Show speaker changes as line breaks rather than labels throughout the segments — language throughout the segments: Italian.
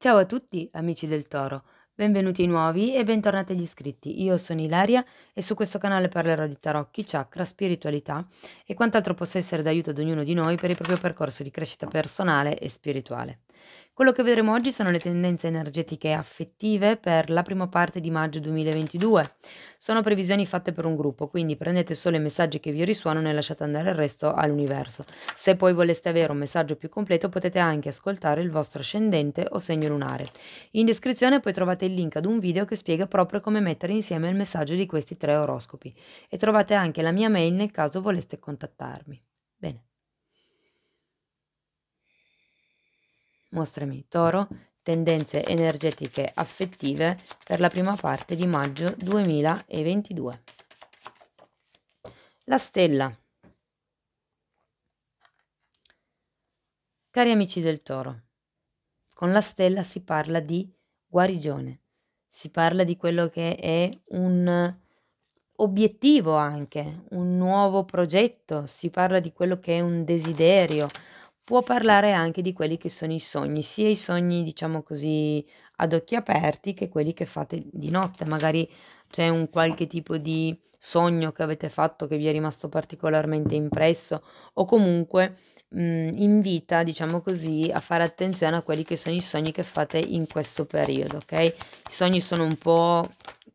Ciao a tutti amici del Toro, benvenuti ai nuovi e bentornati agli iscritti. Io sono Ilaria e su questo canale parlerò di tarocchi, chakra, spiritualità e quant'altro possa essere d'aiuto ad ognuno di noi per il proprio percorso di crescita personale e spirituale. Quello che vedremo oggi sono le tendenze energetiche e affettive per la prima parte di maggio 2022. Sono previsioni fatte per un gruppo, quindi prendete solo i messaggi che vi risuonano e lasciate andare il resto all'universo. Se poi voleste avere un messaggio più completo potete anche ascoltare il vostro ascendente o segno lunare. In descrizione poi trovate il link ad un video che spiega proprio come mettere insieme il messaggio di questi 3 oroscopi e trovate anche la mia mail nel caso voleste contattarmi. Bene. Mostrami Toro, tendenze energetiche affettive per la prima parte di maggio 2022. La stella. Cari amici del Toro, con la stella si parla di guarigione, si parla di quello che è un obiettivo anche, un nuovo progetto, si parla di quello che è un desiderio, può parlare anche di quelli che sono i sogni, sia i sogni diciamo così ad occhi aperti che quelli che fate di notte, magari c'è un qualche tipo di sogno che avete fatto che vi è rimasto particolarmente impresso o comunque invita, diciamo così, a fare attenzione a quelli che sono i sogni che fate in questo periodo, ok? I sogni sono un po',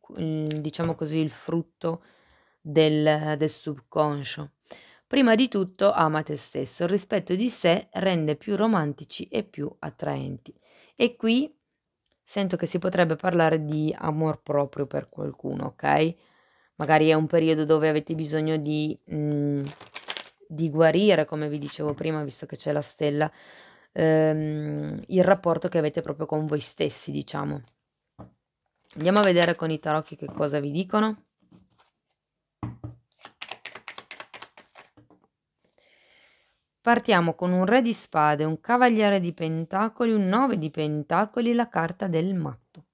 diciamo così, il frutto del subconscio. Prima di tutto ama te stesso, il rispetto di sé rende più romantici e più attraenti. E qui sento che si potrebbe parlare di amor proprio per qualcuno, ok? Magari è un periodo dove avete bisogno di guarire, come vi dicevo prima, visto che c'è la stella, il rapporto che avete proprio con voi stessi, diciamo. Andiamo a vedere con i tarocchi che cosa vi dicono. Partiamo con un re di spade, un cavaliere di pentacoli, un 9 di pentacoli, la carta del matto.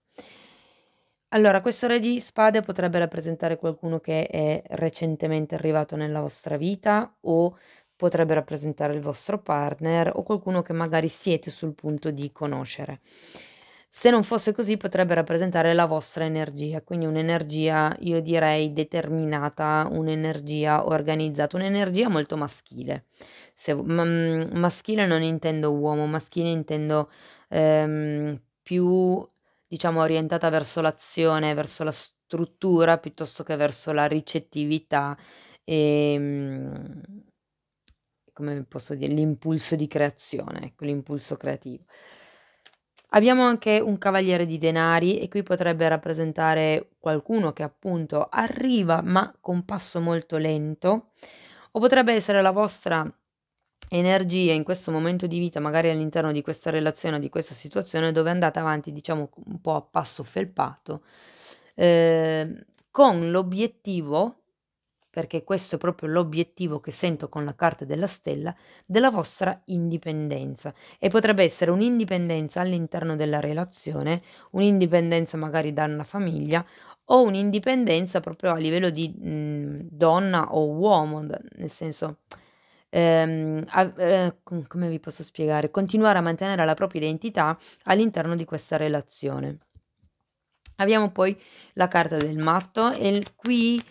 Allora, questo re di spade potrebbe rappresentare qualcuno che è recentemente arrivato nella vostra vita o potrebbe rappresentare il vostro partner o qualcuno che magari siete sul punto di conoscere. Se non fosse così potrebbe rappresentare la vostra energia, quindi un'energia, io direi, determinata, un'energia organizzata, un'energia molto maschile. Maschile non intendo uomo, maschile intendo più diciamo orientata verso l'azione, verso la struttura piuttosto che verso la ricettività, ehm, come posso dire, l'impulso di creazione, ecco, l'impulso creativo. Abbiamo anche un cavaliere di denari e qui potrebbe rappresentare qualcuno che appunto arriva ma con passo molto lento, o potrebbe essere la vostra energia in questo momento di vita, magari all'interno di questa relazione o di questa situazione dove andate avanti, diciamo, un po' a passo felpato, con l'obiettivo, perché questo è proprio l'obiettivo che sento con la carta della stella, della vostra indipendenza. E potrebbe essere un'indipendenza all'interno della relazione, un'indipendenza magari da una famiglia o un'indipendenza proprio a livello di donna o uomo, nel senso come vi posso spiegare, continuare a mantenere la propria identità all'interno di questa relazione. Abbiamo poi la carta del matto e qui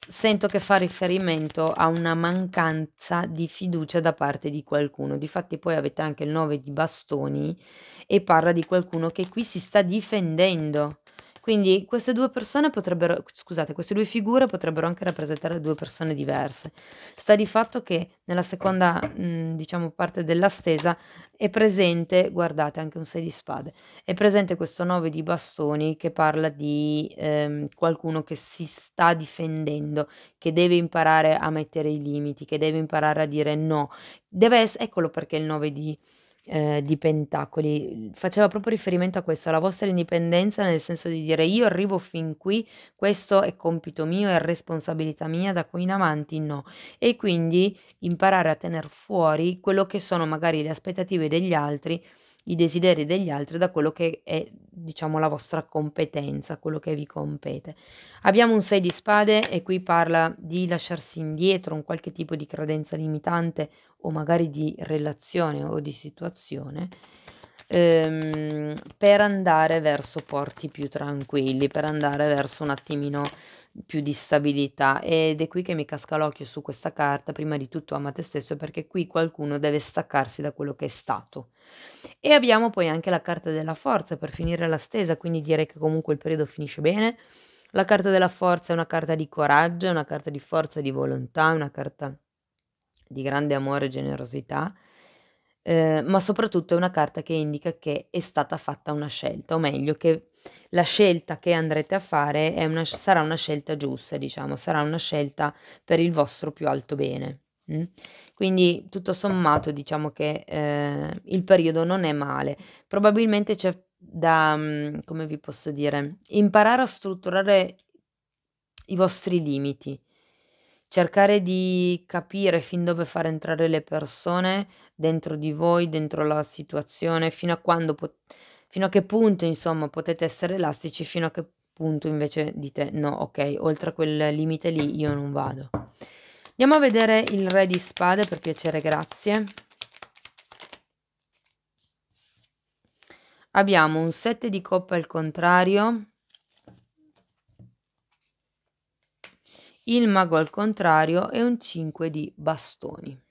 sento che fa riferimento a una mancanza di fiducia da parte di qualcuno. Difatti poi avete anche il 9 di bastoni e parla di qualcuno che qui si sta difendendo. Quindi queste due persone potrebbero, scusate, queste due figure potrebbero anche rappresentare due persone diverse. Sta di fatto che nella seconda, diciamo, parte della stesa è presente, guardate, anche un 6 di spade, è presente questo 9 di bastoni che parla di qualcuno che si sta difendendo, che deve imparare a mettere i limiti, che deve imparare a dire no. Eccolo perché il 9 di pentacoli faceva proprio riferimento a questo, alla vostra indipendenza, nel senso di dire io arrivo fin qui, questo è compito mio, è responsabilità mia, da qui in avanti no. E quindi imparare a tener fuori quello che sono magari le aspettative degli altri, i desideri degli altri da quello che è, diciamo, la vostra competenza, quello che vi compete. Abbiamo un 6 di spade e qui parla di lasciarsi indietro un qualche tipo di credenza limitante o magari di relazione o di situazione, per per andare verso porti più tranquilli, per andare verso un attimino più di stabilità. Ed è qui che mi casca l'occhio su questa carta, prima di tutto ama te stesso, perché qui qualcuno deve staccarsi da quello che è stato. E abbiamo poi anche la carta della forza per finire la stesa, quindi direi che comunque il periodo finisce bene. La carta della forza è una carta di coraggio, è una carta di forza, di volontà, è una carta di grande amore e generosità, ma soprattutto è una carta che indica che è stata fatta una scelta, o meglio che la scelta che andrete a fare sarà una scelta giusta, diciamo, sarà una scelta per il vostro più alto bene. Quindi tutto sommato diciamo che il periodo non è male. Probabilmente c'è da, come vi posso dire, imparare a strutturare i vostri limiti, cercare di capire fin dove far entrare le persone dentro di voi, dentro la situazione, fino a che punto insomma potete essere elastici, fino a che punto invece dite: "No, okay, oltre a quel limite lì io non vado". Andiamo a vedere il re di spade per piacere, grazie. Abbiamo un 7 di coppe al contrario, il mago al contrario e un 5 di bastoni.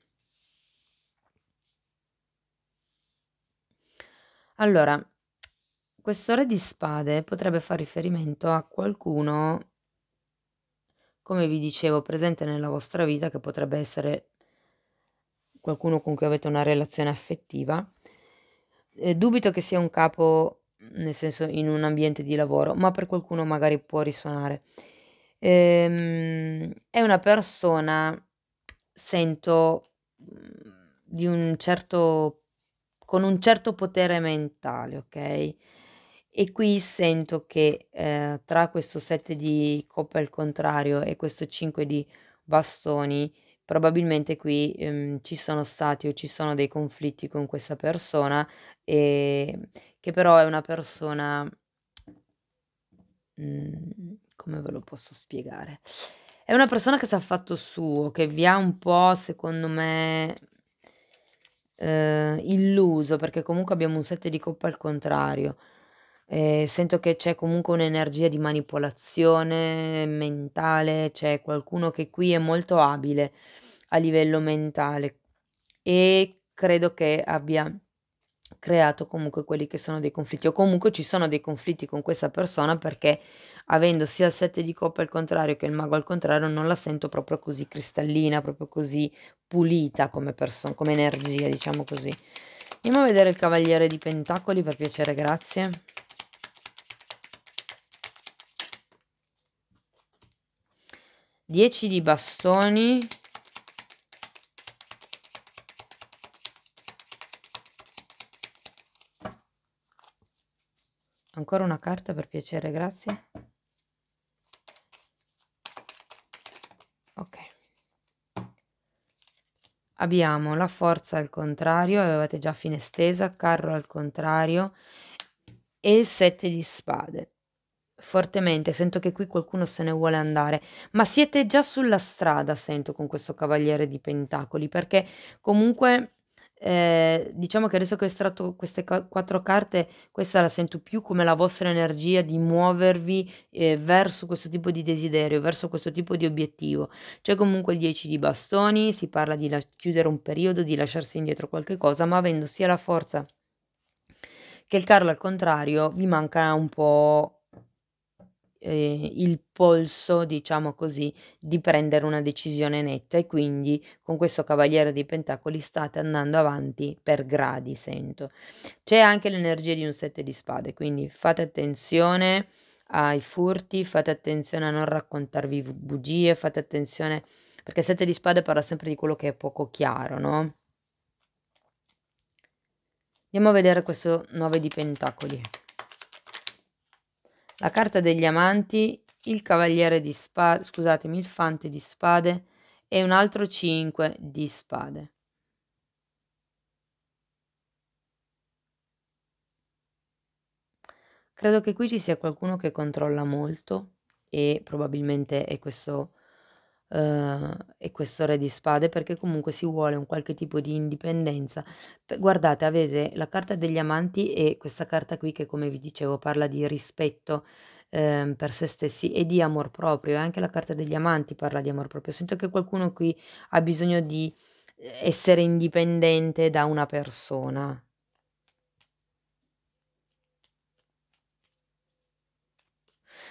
Allora, questo re di spade potrebbe far riferimento a qualcuno, come vi dicevo, presente nella vostra vita, che potrebbe essere qualcuno con cui avete una relazione affettiva. Dubito che sia un capo, nel senso in un ambiente di lavoro, ma per qualcuno magari può risuonare. È una persona, sento, di un certo con un certo potere mentale, okay, e qui sento che, tra questo 7 di coppe al contrario e questo 5 di bastoni, probabilmente qui, ci sono stati o ci sono dei conflitti con questa persona, che però è una persona, come ve lo posso spiegare? È una persona che sa il fatto suo, che vi ha un po' secondo me, illuso, perché comunque abbiamo un 7 di coppe al contrario. Sento che c'è comunque un'energia di manipolazione mentale, c'è qualcuno che qui è molto abile a livello mentale e credo che abbia creato comunque quelli che sono dei conflitti, o comunque ci sono dei conflitti con questa persona perché avendo sia il 7 di coppe al contrario che il mago al contrario non la sento proprio così cristallina, proprio così pulita come energia, diciamo così. Andiamo a vedere il cavaliere di pentacoli per piacere, grazie. 10 di bastoni. Ancora una carta per piacere, grazie. Ok. Abbiamo la forza al contrario, avevate già fine stesa, carro al contrario e il 7 di spade. Fortemente, sento che qui qualcuno se ne vuole andare, ma siete già sulla strada, sento, con questo cavaliere di pentacoli, perché comunque, diciamo che adesso che ho estratto queste 4 carte, questa la sento più come la vostra energia di muovervi, verso questo tipo di desiderio, verso questo tipo di obiettivo. C'è comunque il 10 di bastoni, si parla di chiudere un periodo, di lasciarsi indietro qualche cosa, ma avendo sia la forza che il carro al contrario, vi manca un po' il polso, diciamo così, di prendere una decisione netta e quindi con questo cavaliere dei pentacoli state andando avanti per gradi, sento. C'è anche l'energia di un 7 di spade, quindi fate attenzione ai furti, fate attenzione a non raccontarvi bugie, fate attenzione perché 7 di spade parla sempre di quello che è poco chiaro, no? Andiamo a vedere questo 9 di pentacoli. La carta degli amanti, il cavaliere di spade, scusatemi, il fante di spade e un altro 5 di spade. Credo che qui ci sia qualcuno che controlla molto e probabilmente è questo, e questo re di spade, perché comunque si vuole un qualche tipo di indipendenza. Guardate, avete la carta degli amanti e questa carta qui che, come vi dicevo, parla di rispetto per se stessi e di amor proprio, e anche la carta degli amanti parla di amor proprio. Sento che qualcuno qui ha bisogno di essere indipendente da una persona.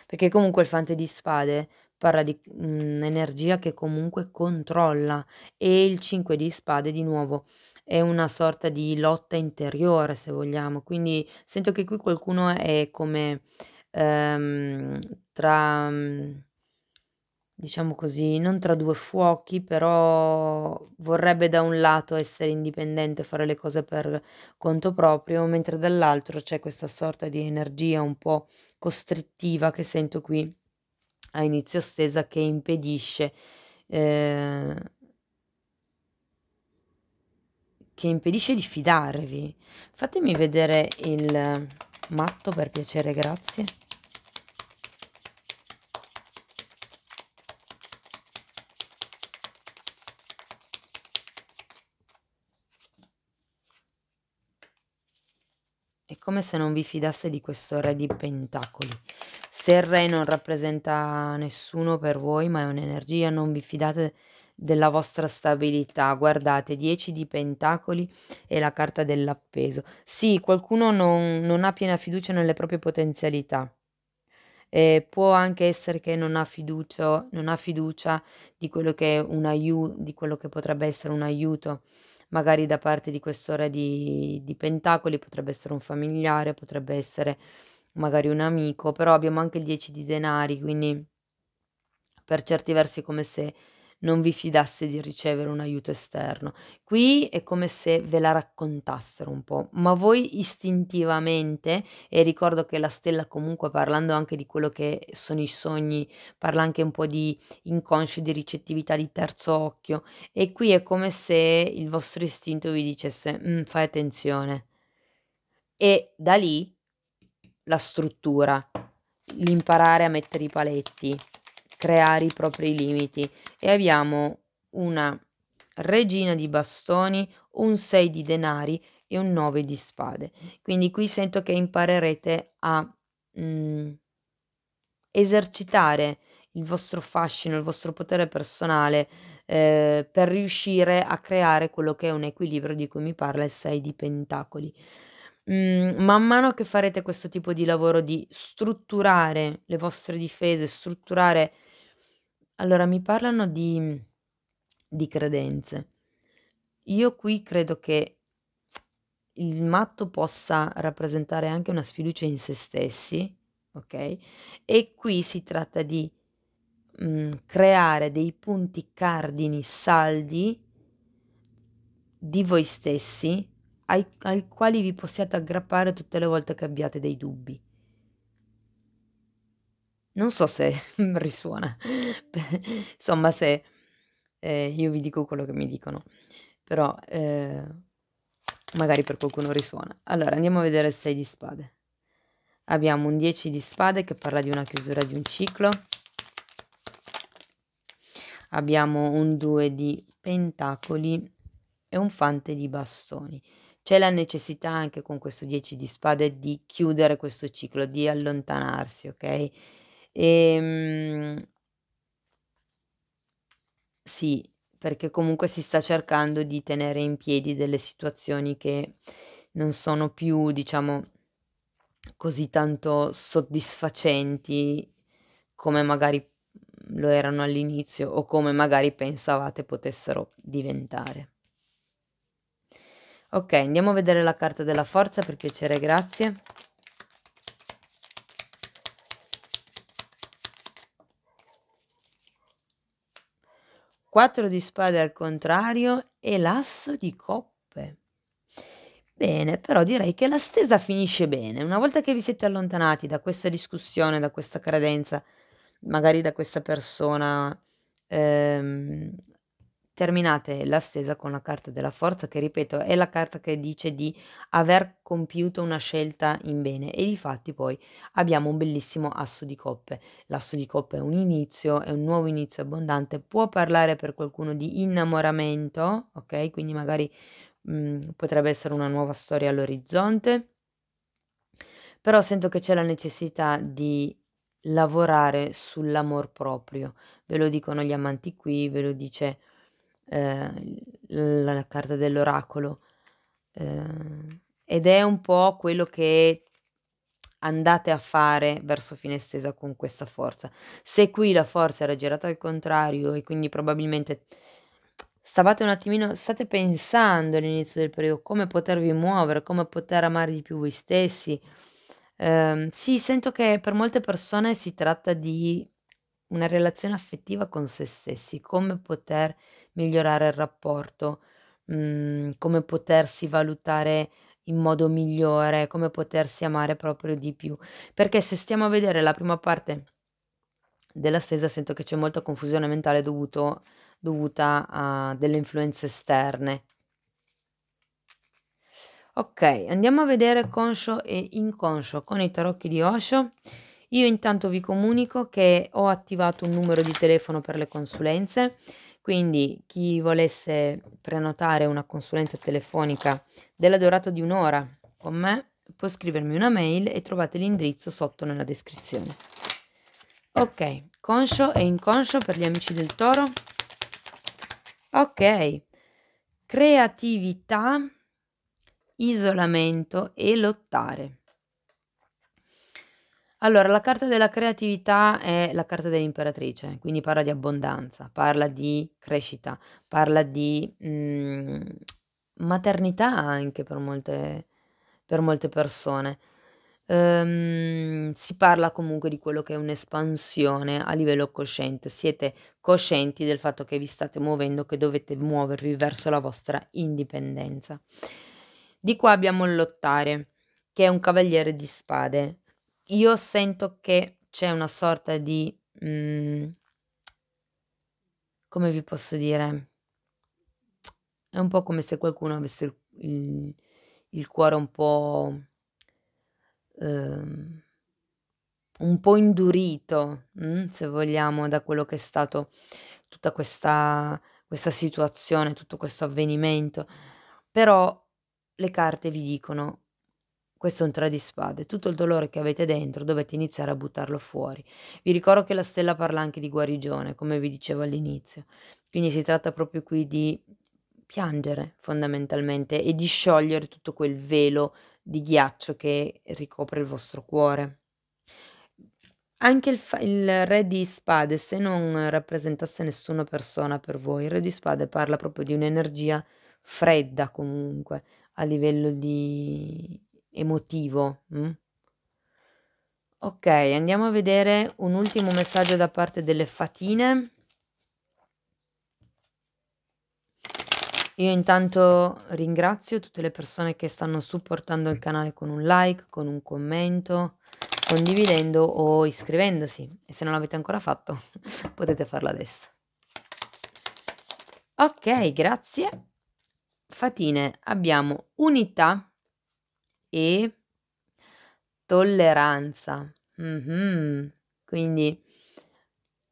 Perché comunque il fante di spade parla di, energia che comunque controlla, e il 5 di spade di nuovo è una sorta di lotta interiore, se vogliamo. Quindi sento che qui qualcuno è come, ehm, tra, diciamo così, non tra 2 fuochi, però vorrebbe da un lato essere indipendente, fare le cose per conto proprio, mentre dall'altro c'è questa sorta di energia un po' costrittiva che sento qui a inizio stesa, che impedisce, ehm, di fidarvi. Fatemi vedere il matto, per piacere, grazie. È come se non vi fidasse di questo re di pentacoli. Se il re non rappresenta nessuno per voi, ma è un'energia, non vi fidate della vostra stabilità. Guardate, 10 di pentacoli e la carta dell'appeso. Sì, qualcuno non ha piena fiducia nelle proprie potenzialità. Può anche essere che non ha fiducia di quello che è di quello che potrebbe essere un aiuto, magari da parte di questo re di pentacoli, potrebbe essere un familiare, potrebbe essere magari un amico, però abbiamo anche il 10 di denari, quindi per certi versi è come se non vi fidasse di ricevere un aiuto esterno. Qui è come se ve la raccontassero un po', ma voi istintivamente, e ricordo che la stella comunque, parlando anche di quello che sono i sogni, parla anche un po' di inconscio, di ricettività, di terzo occhio, e qui è come se il vostro istinto vi dicesse: fai attenzione". E da lì la struttura, l'imparare a mettere i paletti, creare i propri limiti, e abbiamo una regina di bastoni, un 6 di denari e un 9 di spade. Quindi qui sento che imparerete a, mhmm, esercitare il vostro fascino, il vostro potere personale, per riuscire a creare quello che è un equilibrio di cui mi parla il 6 di pentacoli. Man mano che farete questo tipo di lavoro di strutturare le vostre difese, strutturare, allora mi parlano di credenze. Io qui credo che il matto possa rappresentare anche una sfiducia in se stessi, okay, e qui si tratta di, creare dei punti cardini saldi di voi stessi, ai quali vi possiate aggrappare tutte le volte che abbiate dei dubbi. Non so se risuona, insomma, se, io vi dico quello che mi dicono, però, magari per qualcuno risuona. Allora andiamo a vedere il 6 di spade. Abbiamo un 10 di spade che parla di una chiusura di un ciclo. Abbiamo un 2 di pentacoli e un fante di bastoni. C'è la necessità anche con questo 10 di spade di chiudere questo ciclo, di allontanarsi, okay? Ehm, sì, perché comunque si sta cercando di tenere in piedi delle situazioni che non sono più, diciamo, così tanto soddisfacenti come magari lo erano all'inizio, o come magari pensavate potessero diventare. Okay, andiamo a vedere la carta della forza, per piacere, grazie. 4 di spade al contrario e l'asso di coppe. Bene, però direi che la stesa finisce bene. Una volta che vi siete allontanati da questa discussione, da questa credenza, magari da questa persona, ehm, terminate la stesa con la carta della forza, che ripeto è la carta che dice di aver compiuto una scelta in bene, e difatti poi abbiamo un bellissimo asso di coppe. L'asso di coppe è un inizio, è un nuovo inizio abbondante, può parlare per qualcuno di innamoramento, ok? Quindi magari potrebbe essere una nuova storia all'orizzonte, però sento che c'è la necessità di lavorare sull'amor proprio. Ve lo dicono gli amanti qui, ve lo dice la carta dell'oracolo, ed è un po' quello che andate a fare verso fine stesa con questa forza. Se qui la forza era girata al contrario e quindi probabilmente stavate un attimino state pensando all'inizio del periodo come potervi muovere, come poter amare di più voi stessi. Sì, sento che per molte persone si tratta di una relazione affettiva con se stessi, come poter migliorare il rapporto, come potersi valutare in modo migliore, come potersi amare proprio di più. Perché se stiamo a vedere la prima parte della stesa sento che c'è molta confusione mentale dovuta a delle influenze esterne. Ok, andiamo a vedere conscio e inconscio con i tarocchi di Osho. Io intanto vi comunico che ho attivato un numero di telefono per le consulenze, quindi chi volesse prenotare una consulenza telefonica della durata di 1 ora con me può scrivermi una mail e trovate l'indirizzo sotto nella descrizione. Ok, conscio e inconscio per gli amici del Toro. Ok, creatività, isolamento e lottare. Allora, la carta della creatività è la carta dell'imperatrice, quindi parla di abbondanza, parla di crescita, parla di maternità anche per molte persone. Si parla comunque di quello che è un'espansione a livello cosciente. Siete coscienti del fatto che vi state muovendo, che dovete muovervi verso la vostra indipendenza. Di qua abbiamo il lottare, che è un cavaliere di spade. Io sento che c'è una sorta di, come vi posso dire, è un po' come se qualcuno avesse il cuore uhm, un po' indurito, se vogliamo, da quello che è stato tutta questa situazione, tutto questo avvenimento. Però le carte vi dicono: questo è un 3 di spade, tutto il dolore che avete dentro dovete iniziare a buttarlo fuori. Vi ricordo che la stella parla anche di guarigione, come vi dicevo all'inizio, quindi si tratta proprio qui di piangere fondamentalmente e di sciogliere tutto quel velo di ghiaccio che ricopre il vostro cuore. Anche il re di spade, se non rappresentasse nessuna persona per voi, il re di spade parla proprio di un'energia fredda comunque, a livello di emotivo, Okay, andiamo a vedere un ultimo messaggio da parte delle fatine. Io intanto ringrazio tutte le persone che stanno supportando il canale con un like, con un commento, condividendo o iscrivendosi, e se non l'avete ancora fatto potete farlo adesso. Ok, grazie. Fatine, abbiamo unità e tolleranza. Quindi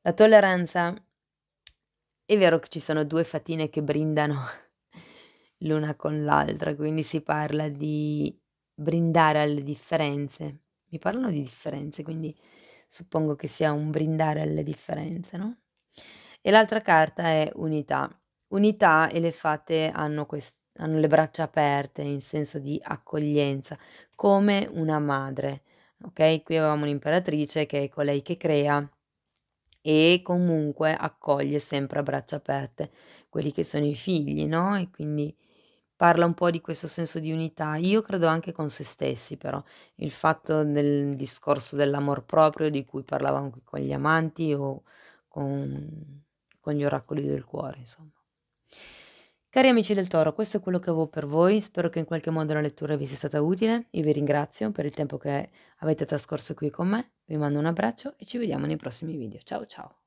la tolleranza, è vero che ci sono 2 fatine che brindano l'una con l'altra, quindi si parla di brindare alle differenze. Mi parlano di differenze, quindi suppongo che sia un brindare alle differenze, no, e l'altra carta è unità. Unità e le fate hanno le braccia aperte in senso di accoglienza, come una madre, okay, qui avevamo l'imperatrice che è colei che crea e comunque accoglie sempre a braccia aperte quelli che sono i figli, no, e quindi parla un po' di questo senso di unità. Io credo anche con se stessi però, il fatto del discorso dell'amor proprio di cui parlavamo qui con gli amanti o con gli oracoli del cuore, insomma. Cari amici del Toro, questo è quello che avevo per voi, spero che in qualche modo la lettura vi sia stata utile. Io vi ringrazio per il tempo che avete trascorso qui con me, vi mando un abbraccio e ci vediamo nei prossimi video. Ciao ciao.